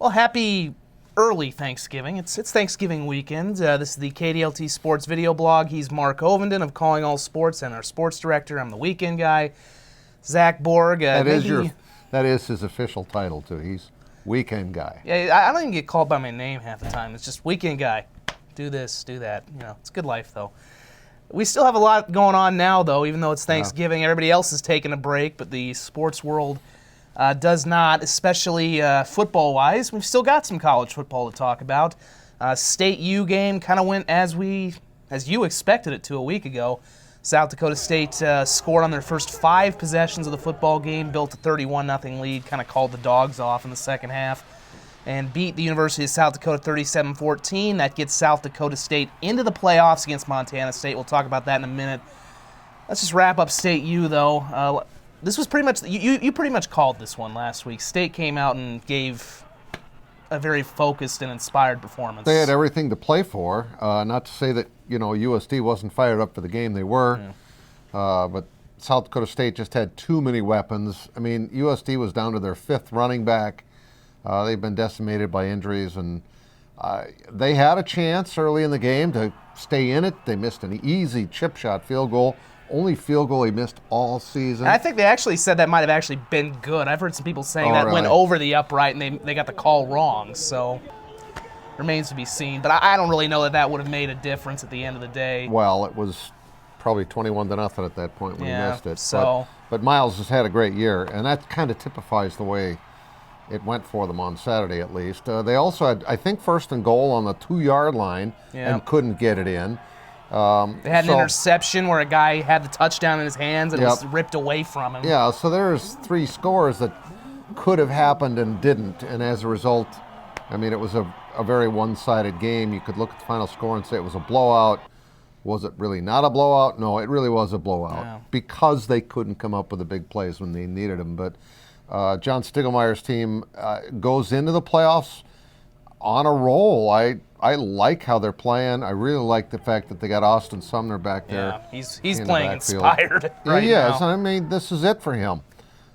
Well, happy early Thanksgiving. It's Thanksgiving weekend. This is the KDLT Sports video blog. He's Mark Ovenden of Calling All Sports and our sports director. I'm the weekend guy, Zach Borg. That is his official title, too. He's weekend guy. Yeah, I don't even get called by my name half the time. It's just weekend guy. Do this, do that. You know, it's good life, though. We still have a lot going on now, though, even though it's Thanksgiving. Yeah. Everybody else is taking a break, but the sports world does not, especially football-wise. We've still got some college football to talk about. State U game kind of went as you expected it to a week ago. South Dakota State scored on their first 5 possessions of the football game, built a 31-0 lead, kind of called the dogs off in the second half, and beat the University of South Dakota 37-14. That gets South Dakota State into the playoffs against Montana State. We'll talk about that in a minute. Let's just wrap up State U, though. This was pretty much, you pretty much called this one last week. State came out and gave a very focused and inspired performance. They had everything to play for. Not to say that, USD wasn't fired up for the game. They were. Yeah. But South Dakota State just had too many weapons. I mean, USD was down to their 5th running back. They've been decimated by injuries, and they had a chance early in the game to stay in it. They missed an easy chip shot field goal. Only field goal he missed all season. I think they actually said that might have actually been good. I've heard some people saying that went over the upright and they got the call wrong, so remains to be seen. But I don't really know that would have made a difference at the end of the day. Well, it was probably 21-0 at that point when he missed it. But Miles has had a great year, and that kind of typifies the way it went for them on Saturday at least. They also had, I think, 1st and goal on the 2-yard line and couldn't get it in. They had an interception where a guy had the touchdown in his hands and it was ripped away from him. Yeah, so there's 3 scores that could have happened and didn't, and as a result, I mean, it was a very one-sided game. You could look at the final score and say it was a blowout. Was it really not a blowout? No, it really was a blowout because they couldn't come up with the big plays when they needed them. But John Stiglmeier's team goes into the playoffs on a roll. I like how they're playing. I really like the fact that they got Austin Sumner back there. Yeah, he's playing inspired right He is. I mean, this is it for him.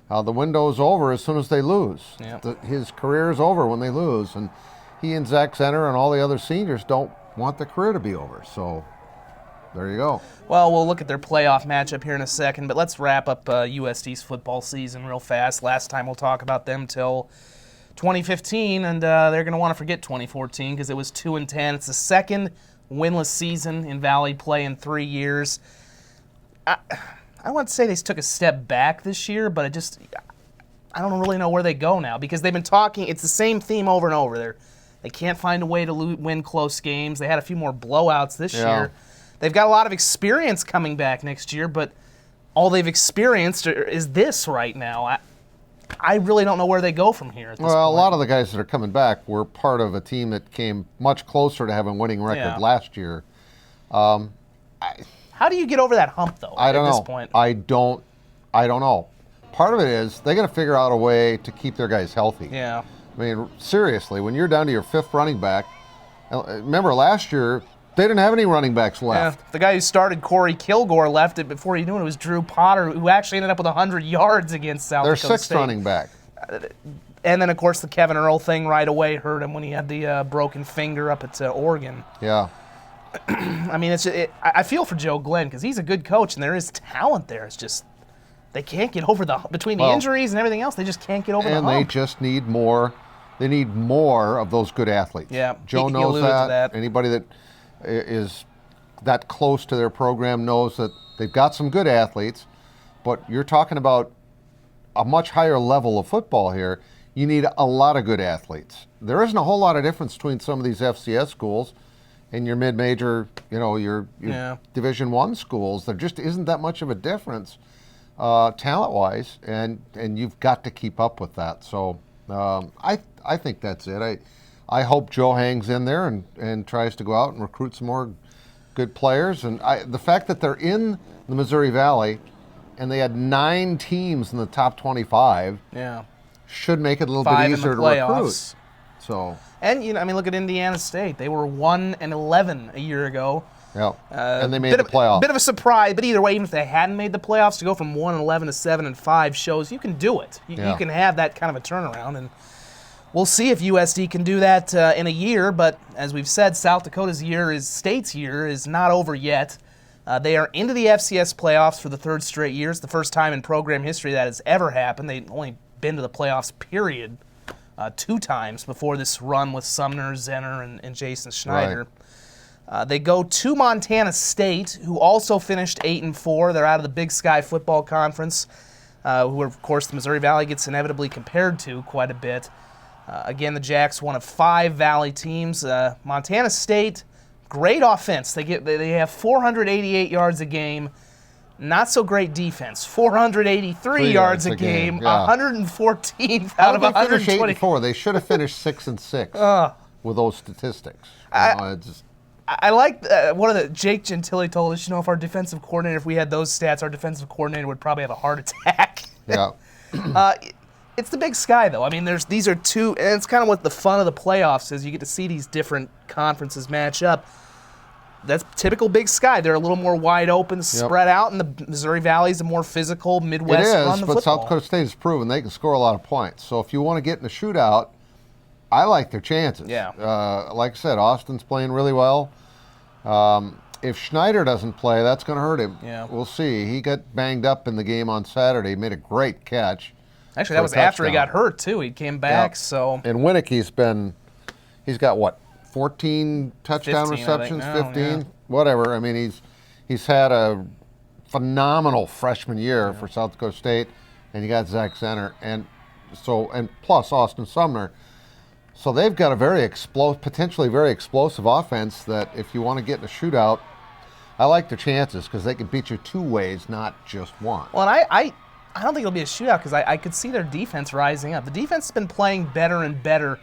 The window's over as soon as they lose. Yep. His career is over when they lose, and he and Zach Zenner and all the other seniors don't want the career to be over. So there you go. Well, we'll look at their playoff matchup here in a second, but let's wrap up USD's football season real fast. Last time we'll talk about them till 2015, and they're going to want to forget 2014 because it was 2-10. It's the 2nd winless season in Valley play in 3 years. I want to say they took a step back this year, but I don't really know where they go now because they've been talking. It's the same theme over and over. They can't find a way to win close games. They had a few more blowouts this year. They've got a lot of experience coming back next year, but all they've experienced is this right now. I really don't know where they go from here at this point. A lot of the guys that are coming back were part of a team that came much closer to having a winning record last year. How do you get over that hump, though, at this point? I don't know. Part of it is they got to figure out a way to keep their guys healthy. Yeah. I mean, seriously, when you're down to your 5th running back, remember last year, they didn't have any running backs left. Yeah, the guy who started, Corey Kilgore, left it before he knew it. It was Drew Potter, who actually ended up with 100 yards against South Dakota State. Their 6th running back. And then, of course, the Kevin Earl thing right away hurt him when he had the broken finger up at Oregon. Yeah. I mean, I feel for Joe Glenn because he's a good coach, and there is talent there. It's just they can't get over between the injuries and everything else, they just can't get over the hump. And they just need more. They need more of those good athletes. Yeah, Joe knows that. Anybody that is that close to their program knows that they've got some good athletes, but you're talking about a much higher level of football here. You need a lot of good athletes. There isn't a whole lot of difference between some of these FCS schools and your mid-major, your Division I schools. There just isn't that much of a difference talent-wise, and you've got to keep up with that. So I think that's it. I hope Joe hangs in there and tries to go out and recruit some more good players. And the fact that they're in the Missouri Valley and they had 9 teams in the top 25 should make it a little bit easier to recruit. So. And, look at Indiana State. They were 1-11 a year ago. Yeah, and they made the playoffs. Bit of a surprise, but either way, even if they hadn't made the playoffs, to go from 1-11 to 7-5 shows you can do it. You can have that kind of a turnaround. And We'll see if USD can do that in a year, but as we've said, South Dakota's state's year is not over yet. They are into the FCS playoffs for the third straight year. It's the first time in program history that has ever happened. They've only been to the playoffs, period, 2 times before this run with Sumner, Zenner, and Jason Schneider. Right. They go to Montana State, who also finished 8-4. They're out of the Big Sky Football Conference, who, of course, the Missouri Valley gets inevitably compared to quite a bit. Again, the Jacks, one of 5 Valley teams. Montana State, great offense. They have 488 yards a game. Not so great defense. 483 yards a game. Yeah. 114th out of 120. 8-4. They should have finished 6-6 with those statistics. I like one of the Jake Gentile told us, if our defensive coordinator, if we had those stats, our defensive coordinator would probably have a heart attack. Yeah. It's the Big Sky, though. I mean, these are 2, and it's kind of what the fun of the playoffs is. You get to see these different conferences match up. That's typical Big Sky. They're a little more wide open, spread out, and the Missouri Valley is a more physical Midwest run the football. But South Dakota State has proven they can score a lot of points. So if you want to get in a shootout, I like their chances. Yeah. Like I said, Austin's playing really well. If Schneider doesn't play, that's going to hurt him. Yeah. We'll see. He got banged up in the game on Saturday. He made a great catch. Actually, that was after he got hurt, too. He came back, so. And Winnick, he's got what, 14 touchdown 15, receptions, now, 15, whatever. I mean, he's had a phenomenal freshman year for South Dakota State, and you got Zach Zenner, and plus Austin Sumner. So they've got a potentially very explosive offense that if you want to get in a shootout, I like their chances because they can beat you 2 ways, not just one. Well, and I don't think it'll be a shootout because I could see their defense rising up. The defense has been playing better and better,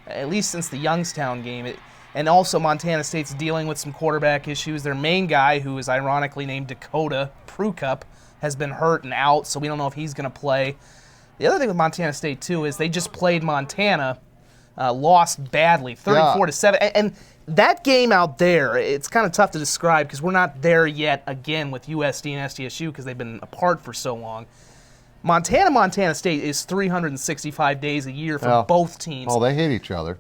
at least since the Youngstown game. And also Montana State's dealing with some quarterback issues. Their main guy, who is ironically named Dakota Prukup, has been hurt and out, so we don't know if he's going to play. The other thing with Montana State, too, is they just played Montana, lost badly, 34-7. And that game out there, it's kind of tough to describe because we're not there yet again with USD and SDSU because they've been apart for so long. Montana State is 365 days a year for both teams. Oh, they hate each other.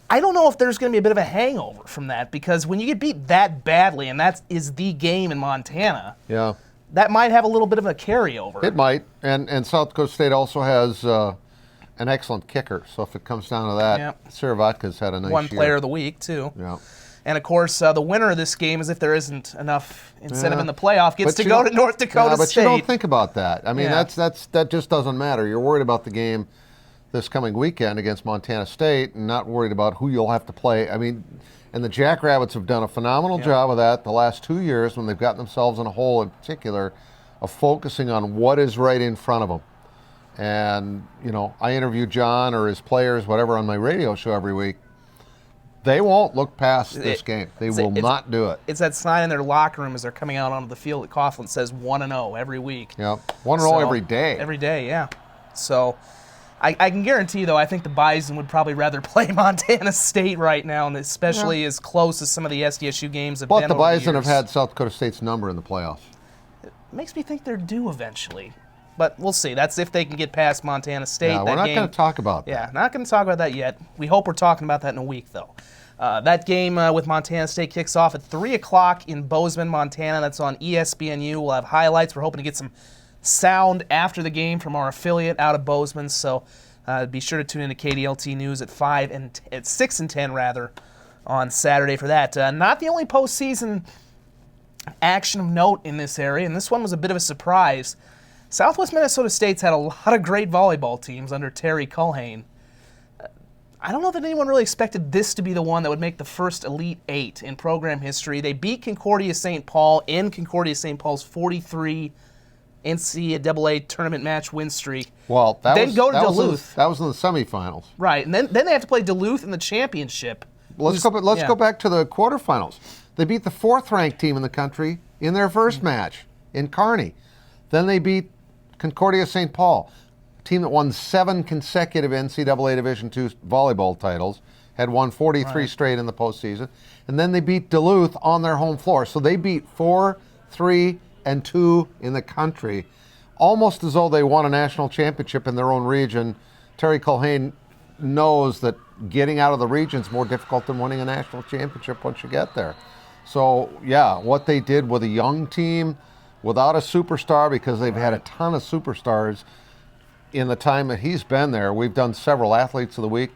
I don't know if there's going to be a bit of a hangover from that because when you get beat that badly, and that is the game in Montana, that might have a little bit of a carryover. It might. And South Dakota State also has an excellent kicker. So if it comes down to that, Siravatka's had a nice One year. player of the week, too. Yeah. And, of course, the winner of this game, is if there isn't enough incentive in the playoff, gets to go to North Dakota State. But you don't think about that. I mean, that just doesn't matter. You're worried about the game this coming weekend against Montana State and not worried about who you'll have to play. I mean, and the Jackrabbits have done a phenomenal job of that the last 2 years when they've gotten themselves in a hole in particular of focusing on what is right in front of them. And, I interview John or his players, whatever, on my radio show every week. They won't look past this game. They will not do it. It's that sign in their locker room as they're coming out onto the field at Coughlin says 1-0 every week. Yeah, 1-0 every day. Every day, yeah. So I can guarantee, though, I think the Bison would probably rather play Montana State right now, and especially as close as some of the SDSU games have been over the years. But the Bison have had South Dakota State's number in the playoffs. It makes me think they're due eventually. But we'll see. That's if they can get past Montana State. Yeah, we're not going to talk about that. Yeah, not going to talk about that yet. We hope we're talking about that in a week, though. That game with Montana State kicks off at 3 o'clock in Bozeman, Montana. That's on ESPNU. We'll have highlights. We're hoping to get some sound after the game from our affiliate out of Bozeman. So be sure to tune in to KDLT News at 6 and 10 on Saturday for that. Not the only postseason action of note in this area, and this one was a bit of a surprise. Southwest Minnesota State's had a lot of great volleyball teams under Terry Culhane. I don't know that anyone really expected this to be the one that would make the first Elite 8 in program history. They beat Concordia St. Paul in Concordia St. Paul's 43 NCAA tournament match win streak. Well, that was Duluth. That was in the semifinals. Right, and then they have to play Duluth in the championship. Let's go back to the quarterfinals. They beat the 4th-ranked team in the country in their first match in Kearney. Then they beat Concordia St. Paul, a team that won 7 consecutive NCAA Division II volleyball titles, had won 43 straight in the postseason, and then they beat Duluth on their home floor. So they beat 4, 3, and 2 in the country, almost as though they won a national championship in their own region. Terry Culhane knows that getting out of the region is more difficult than winning a national championship once you get there. So, yeah, what they did with a young team without a superstar, because they've had a ton of superstars in the time that he's been there. We've done several Athletes of the Week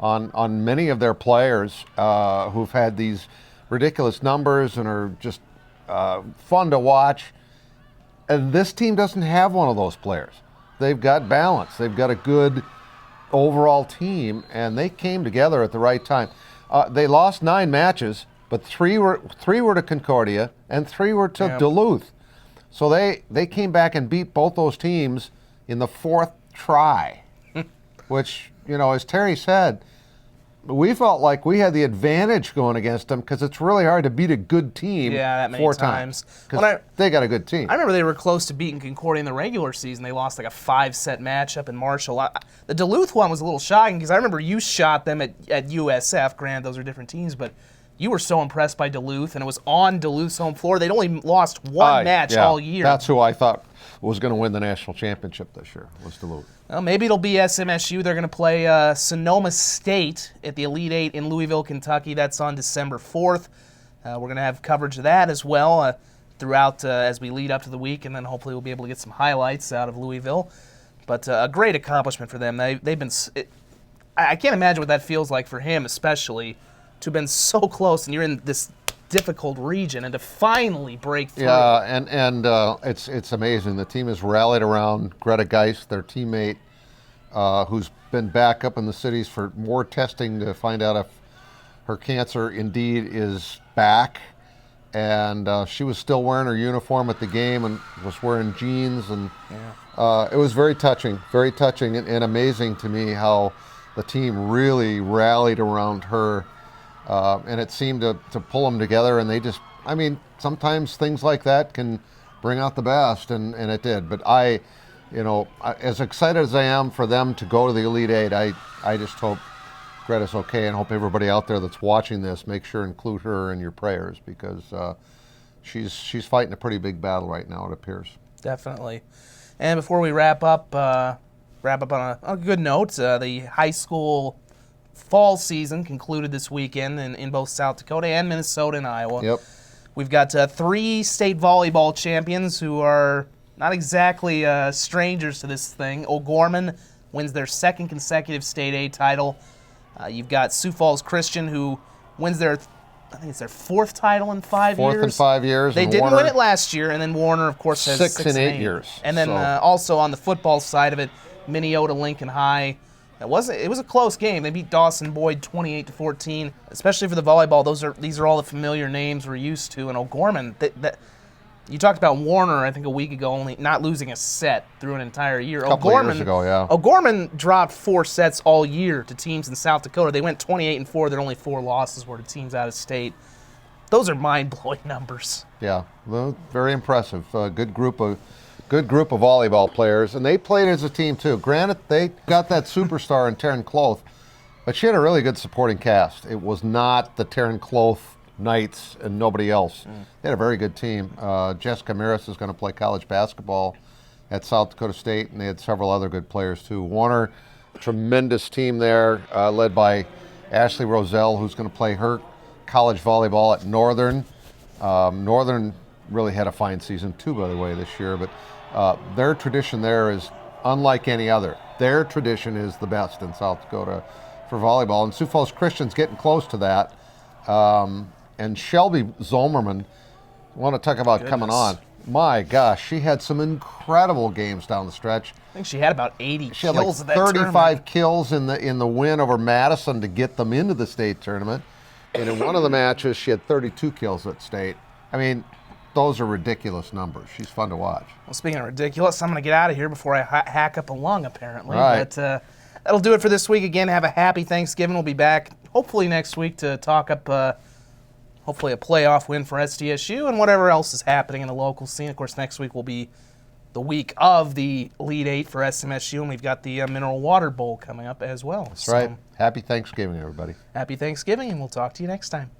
on many of their players who've had these ridiculous numbers and are just fun to watch. And this team doesn't have one of those players. They've got balance. They've got a good overall team, and they came together at the right time. They lost 9 matches, but three were to Concordia and 3 were to Duluth. So they came back and beat both those teams in the 4th try, which, as Terry said, we felt like we had the advantage going against them because it's really hard to beat a good team that many 4 times. Because they got a good team. I remember they were close to beating Concordia in the regular season. They lost like a 5-set matchup in Marshall. The Duluth one was a little shocking because I remember you shot them at USF. Granted, those are different teams, but you were so impressed by Duluth, and it was on Duluth's home floor. They'd only lost one match all year. That's who I thought was going to win the national championship this year, was Duluth. Well, maybe it'll be SMSU. They're going to play Sonoma State at the Elite Eight in Louisville, Kentucky. That's on December 4th. We're going to have coverage of that as well throughout as we lead up to the week, and then hopefully we'll be able to get some highlights out of Louisville. But a great accomplishment for them. They've been. I can't imagine what that feels like for him, especially to have been so close, and you're in this difficult region, and to finally break through. Yeah, and it's amazing. The team has rallied around Greta Geist, their teammate, who's been back up in the cities for more testing to find out if her cancer indeed is back. And she was still wearing her uniform at the game and was wearing jeans, and it was very touching and amazing to me how the team really rallied around her. And it seemed to pull them together, and they just, sometimes things like that can bring out the best, and it did. But as excited as I am for them to go to the Elite Eight, I just hope Greta's okay, and hope everybody out there that's watching this, make sure to include her in your prayers, because she's fighting a pretty big battle right now, it appears. Definitely. And before we wrap up on a good note, the high school fall season concluded this weekend in both South Dakota and Minnesota and Iowa. Yep. We've got 3 state volleyball champions who are not exactly strangers to this thing. O'Gorman wins their 2nd consecutive State A title. You've got Sioux Falls Christian, who wins their 4th title in 5 years. 4th in 5 years. They didn't win it last year, and then Warner, of course, has 6 in 8 years. And then also on the football side of it, Minneota Lincoln High. It was a close game. They beat Dawson Boyd 28-14. Especially for the volleyball, these are all the familiar names we're used to. And O'Gorman, you talked about Warner, I think a week ago, only not losing a set through an entire year. A couple of years ago, yeah. O'Gorman dropped 4 sets all year to teams in South Dakota. They went 28-4. Their only 4 losses were to teams out of state. Those are mind-blowing numbers. Yeah, well, very impressive. Good group of volleyball players, and they played as a team too. Granted, they got that superstar in Taryn Cloth, but she had a really good supporting cast. It was not the Taryn Cloth Knights and nobody else. They had a very good team. Jessica Maris is going to play college basketball at South Dakota State, and they had several other good players too. Warner, tremendous team there, led by Ashley Roselle, who's going to play her college volleyball at Northern. Northern really had a fine season too, by the way, this year, but their tradition there is unlike any other. Their tradition is the best in South Dakota for volleyball, and Sioux Falls Christian's getting close to that. And Shelby Zomerman, I want to talk about coming on. My gosh, she had some incredible games down the stretch. I think she had about 80 She had kills like at that 35 tournament. kills in the win over Madison to get them into the state tournament. And in one of the matches, she had 32 kills at state. Those are ridiculous numbers. She's fun to watch. Well, speaking of ridiculous, I'm going to get out of here before I hack up a lung, apparently. Right. But that'll do it for this week. Again, have a happy Thanksgiving. We'll be back hopefully next week to talk up hopefully a playoff win for SDSU and whatever else is happening in the local scene. Of course, next week will be the week of the Elite Eight for SMSU, and we've got the Mineral Water Bowl coming up as well. That's right. Happy Thanksgiving, everybody. Happy Thanksgiving, and we'll talk to you next time.